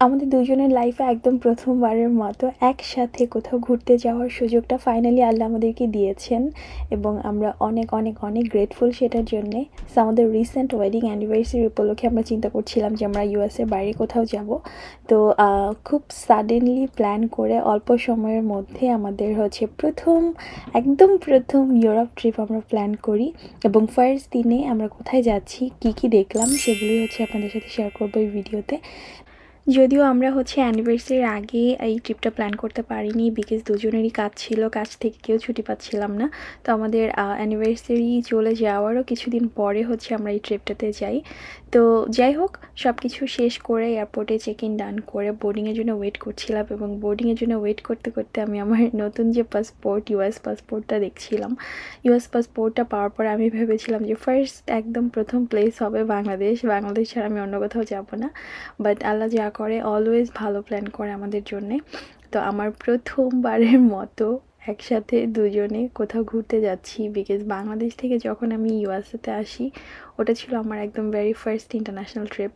আমাদের দুজনের লাইফে একদম প্রথমবারের মতো একসাথে কোথাও ঘুরতে যাওয়ার সুযোগটা ফাইনালি আল্লাহ আমাদেরকে দিয়েছেন এবং আমরা অনেক অনেক অনেক গ্রেটফুল সেটার জন্যে। সো আমাদের রিসেন্ট ওয়েডিং অ্যানিভার্সারি উপলক্ষে আমরা চিন্তা করছিলাম যে আমরা ইউএসের বাইরে কোথাও যাব। তো খুব সাডেনলি প্ল্যান করে অল্প সময়ের মধ্যে আমাদের হচ্ছে একদম প্রথম ইউরোপ ট্রিপ আমরা প্ল্যান করি এবং ফার্স্ট দিনে আমরা কোথায় যাচ্ছি কী কী দেখলাম সেগুলোই হচ্ছে আপনাদের সাথে শেয়ার করবো এই ভিডিওতে। যদিও আমরা হচ্ছে অ্যানিভার্সারির আগে এই ট্রিপটা প্ল্যান করতে পারিনি বিকজ দুজনেরই কাজ ছিল, কাজ থেকে কেউ ছুটি পাচ্ছিলাম না। তো আমাদের অ্যানিভার্সারি চলে যাওয়ারও কিছুদিন পরে হচ্ছে আমরা এই ট্রিপটাতে যাই। তো যাই হোক, সব কিছু শেষ করে এয়ারপোর্টে চেক ইন ডান করে বোর্ডিংয়ের জন্য ওয়েট করছিলাম এবং বোর্ডিংয়ের জন্য ওয়েট করতে করতে আমি আমার নতুন যে পাসপোর্ট, ইউএস পাসপোর্টটা দেখছিলাম। ইউএস পাসপোর্টটা পাওয়ার পরে আমি ভেবেছিলাম যে ফার্স্ট একদম প্রথম প্লেস হবে বাংলাদেশ ছাড়া আমি অন্য কোথাও যাব না। বাট আল্লাহ যা করে অলওয়েজ ভালো প্ল্যান করে আমাদের জন্যে। তো আমার প্রথমবারের মতো একসাথে দুজনে কোথাও ঘুরতে যাচ্ছি বিকজ বাংলাদেশ থেকে যখন আমি ইউএসএতে আসি ওটা ছিল আমার একদম very first international trip.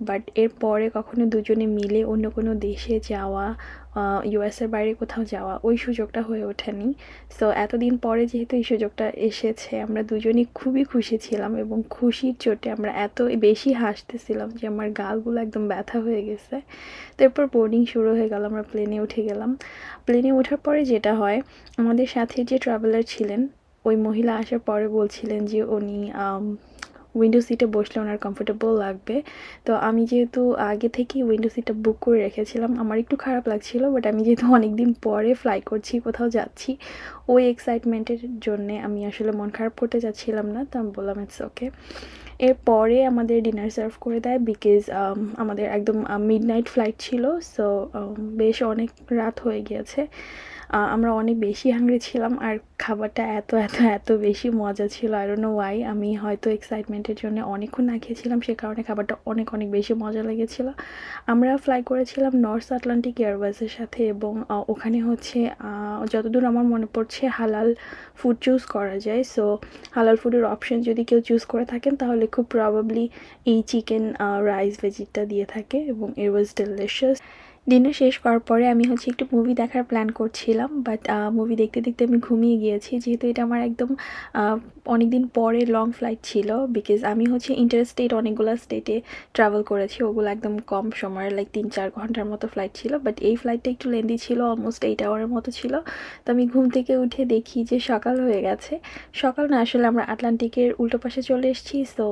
But এরপরে কখনো দুজনে মিলে অন্য কোনো দেশে যাওয়া, ইউএসের বাইরে কোথাও যাওয়া, ওই সুযোগটা হয়ে ওঠেনি। সো এতদিন পরে যেহেতু এই সুযোগটা এসেছে আমরা দুজনেই খুবই খুশি ছিলাম এবং খুশির চোটে আমরা এত বেশি হাসতেছিলাম যে আমার গালগুলো একদম ব্যথা হয়ে গেছে। তারপর বোর্ডিং শুরু হয়ে গেল, আমরা প্লেনে উঠে গেলাম। প্লেনে ওঠার পরে যেটা হয়, আমাদের সাথে যে ট্রাভেলার ছিলেন ওই মহিলা আসার পরে বলছিলেন যে উনি উইন্ডো সিটে বসলে ওনার কমফোর্টেবল লাগবে। তো আমি যেহেতু আগে থেকেই উইন্ডো সিটটা বুক করে রেখেছিলাম, আমার একটু খারাপ লাগছিল, বাট আমি যেহেতু অনেক দিন পরে ফ্লাই করছি, কোথাও যাচ্ছি, ওই এক্সাইটমেন্টের জন্যে আমি আসলে মন খারাপ করতে যাচ্ছিলাম না। তো আমি বললাম ইটস ওকে। এরপরে আমাদের ডিনার সার্ভ করে দেয় বিকজ আমাদের একদম মিডনাইট ফ্লাইট ছিল। সো বেশ অনেক রাত হয়ে গিয়েছে, আমরা অনেক বেশি হাংরি ছিলাম আর খাবারটা এত এত এত বেশি মজা ছিল। আই ডোন্ট নো ওয়াই, আমি হয়তো এক্সাইটমেন্টের জন্য অনেকক্ষণ না খেয়েছিলাম, সে কারণে খাবারটা অনেক অনেক বেশি মজা লেগেছিল। আমরা ফ্লাই করেছিলাম নর্থ আটলান্টিক এয়ারওয়েজের সাথে এবং ওখানে হচ্ছে যতদূর আমার মনে পড়ছে হালাল ফুড চুজ করা যায়। সো হালাল ফুডের অপশন যদি কেউ চুজ করে থাকেন তাহলে খুব প্রবাবলি এই চিকেন রাইস ভেজিটা দিয়ে থাকে এবং ইট ওয়াজ ডেলিশিয়াস। ডিনার শেষ করার পরে আমি হচ্ছে একটু মুভি দেখার প্ল্যান করছিলাম, বাট মুভি দেখতে দেখতে আমি ঘুমিয়ে গিয়েছি যেহেতু এটা আমার একদম অনেক দিন পরে লং ফ্লাইট ছিল বিকজ আমি হচ্ছে ইন্টারস্টেট অনেকগুলো স্টেটে ট্রাভেল করেছি, ওগুলো একদম কম সময়ের লাইক 3-4 ঘন্টার মতো ফ্লাইট ছিল, বাট এই ফ্লাইটটা একটু লেন্দি ছিল, অলমোস্ট 8 আওয়ারের মতো ছিল। তো আমি ঘুম থেকে উঠে দেখি যে সকাল হয়ে গেছে। সকাল না, আসলে আমরা আটলান্টিকের উল্টো পাশে চলে এসেছি। সো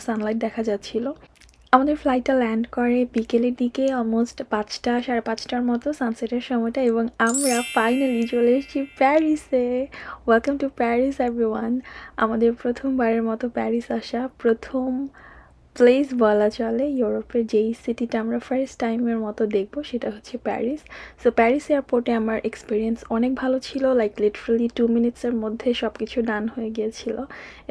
সানলাইট দেখা যাচ্ছিল। আমাদের ফ্লাইটটা ল্যান্ড করে বিকেলের দিকে, অলমোস্ট 5টা 5:30টার মতো সানসেটের সময়টা, এবং আমরা ফাইনালি চলে এসেছি প্যারিসে। Welcome to Paris everyone. আমাদের প্রথমবারের মতো প্যারিস আসা, প্রথম প্লেস বলা চলে ইউরোপের যেই সিটিটা আমরা ফার্স্ট টাইমের মতো দেখবো সেটা হচ্ছে প্যারিস। সো প্যারিস এয়ারপোর্টে আমার এক্সপিরিয়েন্স অনেক ভালো ছিল, লাইক লিটারালি 2 মিনিটসের মধ্যে সব কিছু ডান হয়ে গিয়েছিল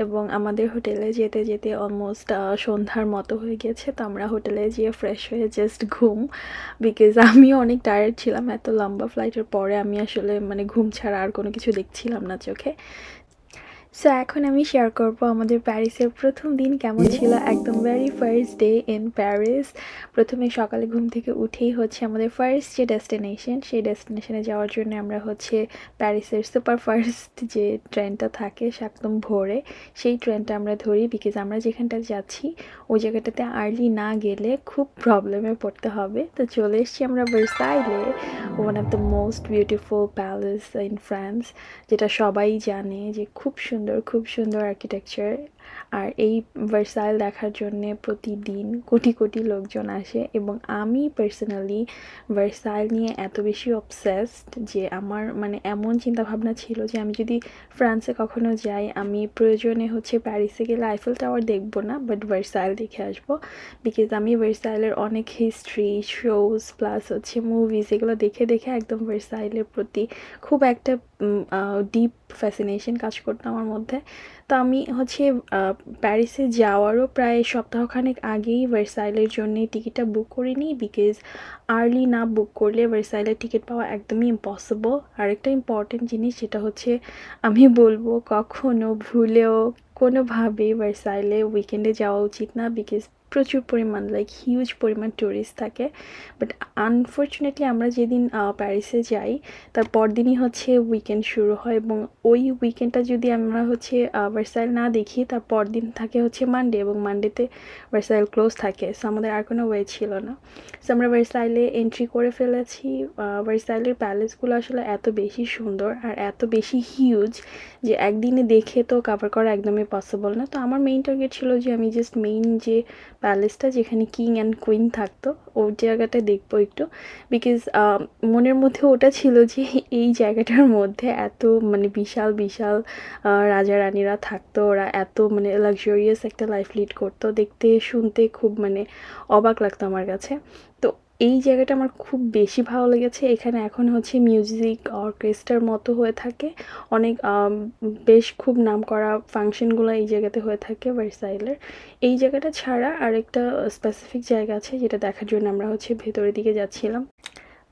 এবং আমাদের হোটেলে যেতে যেতে অলমোস্ট সন্ধ্যার মতো হয়ে গিয়েছে। তো আমরা হোটেলে যেয়ে ফ্রেশ হয়ে জাস্ট ঘুম, বিকজ আমিও অনেক টায়ার্ড ছিলাম, এত লম্বা ফ্লাইটের পরে আমি আসলে মানে ঘুম ছাড়া আর কোনো কিছু দেখছিলাম না চোখে। সো এখন আমি শেয়ার করবো আমাদের প্যারিসের প্রথম দিন কেমন ছিল, একদম very first day in Paris. প্রথমে সকালে ঘুম থেকে উঠেই হচ্ছে আমাদের ফার্স্ট যে ডেস্টিনেশন, সেই ডেস্টিনেশনে যাওয়ার জন্য আমরা হচ্ছে প্যারিসের সুপার ফার্স্ট যে ট্রেনটা থাকে সে একদম ভোরে, সেই ট্রেনটা আমরা ধরি বিকজ আমরা যেখানটা যাচ্ছি ওই জায়গাটাতে আর্লি না গেলে খুব প্রবলেমে পড়তে হবে। তো চলে এসেছি আমরা ভার্সাইলে, one of the most beautiful palace in France, যেটা সবাই জানে যে খুব সুন্দর আর্কিটেকচার। আর এই ভার্সাইল দেখার জন্যে প্রতিদিন কোটি কোটি লোকজন আসে এবং আমি পার্সোনালি ভার্সাইল নিয়ে এত বেশি অবসেসড যে আমার মানে এমন চিন্তাভাবনা ছিল যে আমি যদি ফ্রান্সে কখনো যাই আমি প্রয়োজনে হচ্ছে প্যারিসে গেলে আইফেল টাওয়ার দেখবো না, বাট ভার্সাইল দেখে আসবো বিকজ আমি ভার্সাইলের অনেক হিস্ট্রি, শোজ প্লাস হচ্ছে মুভিজ এগুলো দেখে দেখে একদম ভার্সাইলের প্রতি খুব একটা ডিপ ফ্যাসিনেশন কাজ করতো আমার মধ্যে। তো আমি হচ্ছে প্যারিসে যাওয়ারও প্রায় সপ্তাহখানেক আগেই ভার্সাইলের জন্য টিকিটটা বুক করে নিই বিকজ আর্লি না বুক করলে ভার্সাইলের টিকিট পাওয়া একদমই ইম্পসিবল। আরেকটা ইম্পর্টেন্ট জিনিস যেটা হচ্ছে আমি বলবো কখনো ভুলেও কোনোভাবেই ভার্সাইলে উইকেন্ডে যাওয়া উচিত না বিকজ প্রচুর পরিমাণ লাইক হিউজ পরিমাণ ট্যুরিস্ট থাকে। বাট আনফর্চুনেটলি আমরা যেদিন প্যারিসে যাই তার পরদিনই হচ্ছে উইকেন্ড শুরু হয়, এবং ওই উইকেন্ডটা যদি আমরা হচ্ছে ভার্সাইল না দেখি তার পরদিন থাকে হচ্ছে মানডে, এবং মানডেতে ভার্সাইল ক্লোজ থাকে। সো আমাদের আর কোনো ওয়ে ছিল না। সো আমরা ভার্সাইলে এন্ট্রি করে ফেলেছি। ভার্সাইলের প্যালেসগুলো আসলে এত বেশি সুন্দর আর এত বেশি হিউজ যে একদিনে দেখে তো কভার করা একদমই পসিবল না। তো আমার মেইন টার্গেট ছিল যে আমি জাস্ট মেইন যে প্যালেসটা যেখানে কিং অ্যান্ড কুইন থাকতো ওই জায়গাটা দেখবো একটু, বিকজ মনের মধ্যে ওটা ছিল যে এই জায়গাটার মধ্যে এত মানে বিশাল বিশাল রাজা রানীরা থাকতো, ওরা এত মানে লাক্সারিয়াস একটা লাইফ লিড করতো, দেখতে শুনতে খুব মানে অবাক লাগতো আমার কাছে। তো এই জায়গাটা আমার খুব বেশি ভালো লেগেছে। এখানে এখন হচ্ছে মিউজিক অর্কেস্ট্রার মতো হয়ে থাকে, অনেক বেশ খুব নামকরা ফাংশনগুলো এই জায়গাতে হয়ে থাকে ভার্সাইলের। এই জায়গাটা ছাড়া আরেকটা স্পেসিফিক জায়গা আছে যেটা দেখার জন্য আমরা হচ্ছে ভেতরের দিকে যাচ্ছিলাম।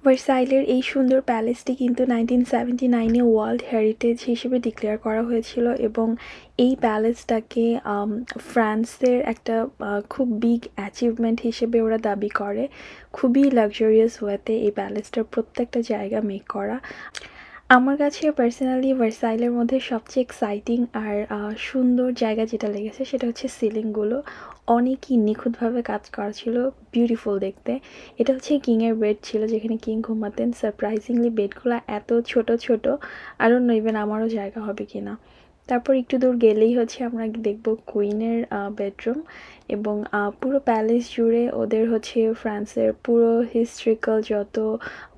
ভার্সাইলের এই সুন্দর প্যালেসটি কিন্তু 1979-এ ওয়ার্ল্ড হেরিটেজ হিসেবে ডিক্লেয়ার করা হয়েছিল, এবং এই প্যালেসটাকে ফ্রান্সের একটা খুব বিগ অ্যাচিভমেন্ট হিসেবে ওরা দাবি করে। খুবই লাক্সারিয়াস ওয়েতে এই প্যালেসটার প্রত্যেকটা জায়গা মেক করা। আমার কাছে পার্সোনালি ভার্সাইলের মধ্যে সবচেয়ে এক্সাইটিং আর সুন্দর জায়গা যেটা লেগেছে সেটা হচ্ছে সিলিংগুলো অনেকই নিখুঁতভাবে কাজ করা ছিল, বিউটিফুল দেখতে। এটা হচ্ছে কিংয়ের বেড ছিল যেখানে কিং ঘুমাতেন। সারপ্রাইজিংলি বেডগুলো এত ছোট ছোট, আরও নইবেন আমারও জায়গা হবে কি না। তারপর একটু দূর গেলেই হচ্ছে আমরা দেখব কুইনের বেডরুম, এবং পুরো প্যালেস জুড়ে ওদের হচ্ছে ফ্রান্সের পুরো হিস্ট্রিক্যাল যত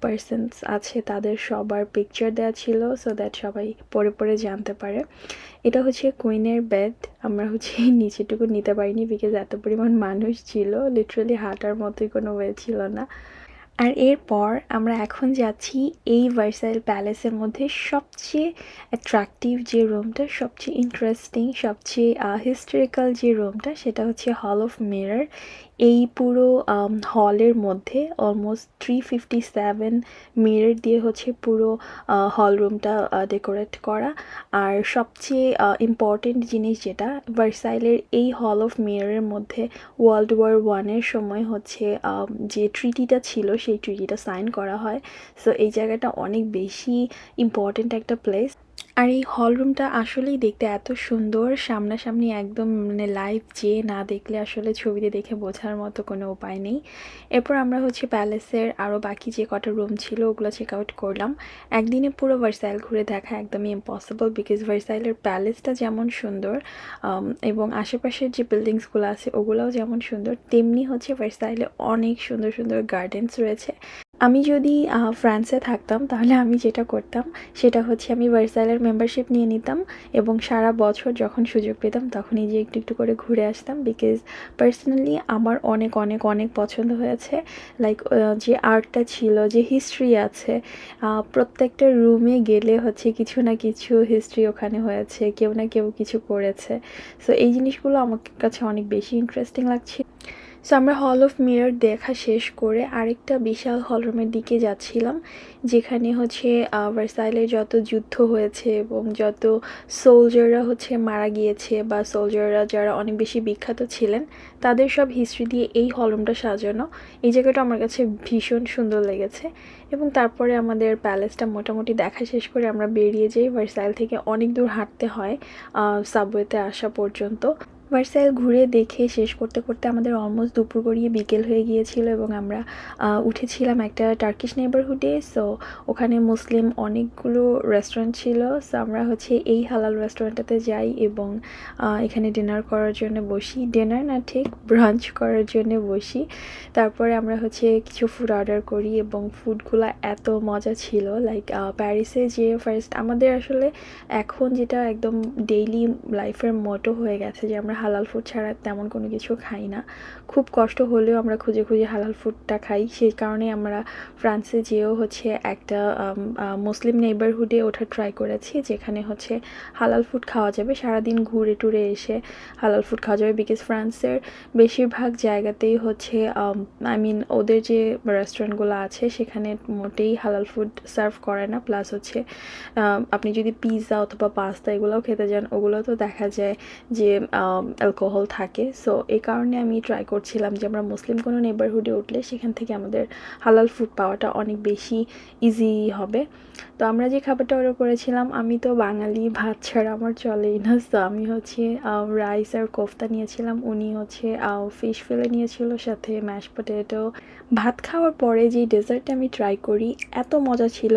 পার্সনস আছে তাদের সবার পিকচার দেওয়া ছিল, সো দ্যাট সবাই পড়ে পড়ে জানতে পারে। এটা হচ্ছে কুইনের বেড। আমরা হচ্ছে নিচেটুকু নিতে পারিনি বিকজ এত পরিমাণ মানুষ ছিল, লিটারালি হাঁটার মতোই কোনো ওয়ে ছিল না। আর এরপর আমরা এখন যাচ্ছি এই ভার্সাইল প্যালেসের মধ্যে সবচেয়ে অ্যাট্রাকটিভ যে রুমটা, সবচেয়ে ইন্টারেস্টিং, সবচেয়ে হিস্টোরিক্যাল যে রুমটা, সেটা হচ্ছে হল অফ মিরর। এই পুরো হলের মধ্যে অলমোস্ট 357 মিরর দিয়ে হচ্ছে পুরো হল রুমটা ডেকোরেট করা। আর সবচেয়ে ইম্পর্টেন্ট জিনিস যেটা, ভার্সাইলের এই হল অফ মিররের মধ্যে ওয়ার্ল্ড ওয়ার 1-এর সময় হচ্ছে যে ট্রিটিটা ছিল সেই ট্রিটিটা সাইন করা হয়। সো এই জায়গাটা অনেক বেশি ইম্পর্টেন্ট একটা প্লেস। আর এই হল রুমটা আসলেই দেখতে এত সুন্দর, সামনাসামনি একদম মানে লাইভ যে না দেখলে আসলে ছবিতে দেখে বোঝার মতো কোনো উপায় নেই। এরপর আমরা হচ্ছে প্যালেসের আরও বাকি যে কটা রুম ছিল ওগুলো চেক আউট করলাম। একদিনে পুরো ভার্সাইল ঘুরে দেখা একদমই ইম্পসিবল, বিকজ ভার্সাইলের প্যালেসটা যেমন সুন্দর এবং আশেপাশের যে বিল্ডিংসগুলো আছে ওগুলোও যেমন সুন্দর, তেমনি হচ্ছে ভার্সাইলে অনেক সুন্দর সুন্দর গার্ডেন্স রয়েছে। আমি যদি ফ্রান্সে থাকতাম তাহলে আমি যেটা করতাম সেটা হচ্ছে আমি ভার্সাইলের মেম্বারশিপ নিয়ে নিতাম, এবং সারা বছর যখন সুযোগ পেতাম তখনই যে একটু একটু করে ঘুরে আসতাম, বিকজ পার্সোনালি আমার অনেক অনেক অনেক পছন্দ হয়েছে। লাইক যে আর্টটা ছিল, যে হিস্ট্রি আছে, প্রত্যেকটা রুমে গেলে হচ্ছে কিছু না কিছু হিস্ট্রি ওখানে হয়েছে, কেউ না কেউ কিছু করেছে। সো এই জিনিসগুলো আমার কাছে অনেক বেশি ইন্টারেস্টিং লাগছে। সো আমরা হল অফ মিরর দেখা শেষ করে আরেকটা বিশাল হল রুমের দিকে যাচ্ছিলাম, যেখানে হচ্ছে ভার্সাইলে যত যুদ্ধ হয়েছে এবং যত সোলজাররা হচ্ছে মারা গিয়েছে, বা সোলজাররা যারা অনেক বেশি বিখ্যাত ছিলেন তাদের সব হিস্ট্রি দিয়ে এই হল রুমটা সাজানো। এই জায়গাটা আমার কাছে ভীষণ সুন্দর লেগেছে। এবং তারপরে আমাদের প্যালেসটা মোটামুটি দেখা শেষ করে আমরা বেরিয়ে যাই। ভার্সাইল থেকে অনেক দূর হাঁটতে হয় সাবওয়েতে আসা পর্যন্ত। ভার্সাইল ঘুরে দেখে শেষ করতে করতে আমাদের অলমোস্ট দুপুর গড়িয়ে বিকেল হয়ে গিয়েছিল, এবং আমরা উঠেছিলাম একটা টার্কিশ নেইবারহুডে। সো ওখানে মুসলিম অনেকগুলো রেস্টুরেন্ট ছিল। সো আমরা হচ্ছে এই হালাল রেস্টুরেন্টটাতে যাই এবং এখানে ডিনার করার জন্য বসি, ডিনার না ঠিক ব্রাঞ্চ করার জন্য বসি। তারপরে আমরা হচ্ছে কিছু ফুড অর্ডার করি, এবং ফুডগুলো এত মজা ছিল। লাইক প্যারিসে যে ফার্স্ট আমাদের আসলে এখন যেটা একদম ডেইলি লাইফের মোটো হয়ে গেছে যে আমরা হালাল ফুড ছাড়া তেমন কোনো কিছু খাই না। খুব কষ্ট হলেও আমরা খুঁজে খুঁজে হালাল ফুডটা খাই। সেই কারণে আমরা ফ্রান্সে যেয়েও হচ্ছে একটা মুসলিম নেইবারহুডে ওঠা ট্রাই করেছি, যেখানে হচ্ছে হালাল ফুড খাওয়া যাবে, সারাদিন ঘুরে টুরে এসে হালাল ফুড খাওয়া যাবে। বিকজ ফ্রান্সের বেশিরভাগ জায়গাতেই হচ্ছে ওদের যে রেস্টুরেন্টগুলো আছে সেখানে মোটেই হালাল ফুড সার্ভ করে না। প্লাস হচ্ছে আপনি যদি পিৎজা অথবা পাস্তা এগুলোও খেতে যান, ওগুলো তো দেখা যায় যে অ্যালকোহল থাকে। সো এই কারণে আমি ট্রাই করছিলাম যে আমরা মুসলিম কোনো নেবারহুডে উঠলে সেখান থেকে আমাদের হালাল ফুড পাওয়াটা অনেক বেশি ইজি হবে। তো আমরা যে খাবারটা অর্ডার করেছিলাম, আমি তো বাঙালি, ভাত ছাড়া আমার চলেই না। সো আমি হচ্ছে রাইস আর কোফতা নিয়েছিলাম, উনি হচ্ছে ফিশ ফিলে নিয়েছিল, সাথে ম্যাশ পটেটো। ভাত খাওয়ার পরে যেই ডেজার্টটা আমি ট্রাই করি, এত মজা ছিল।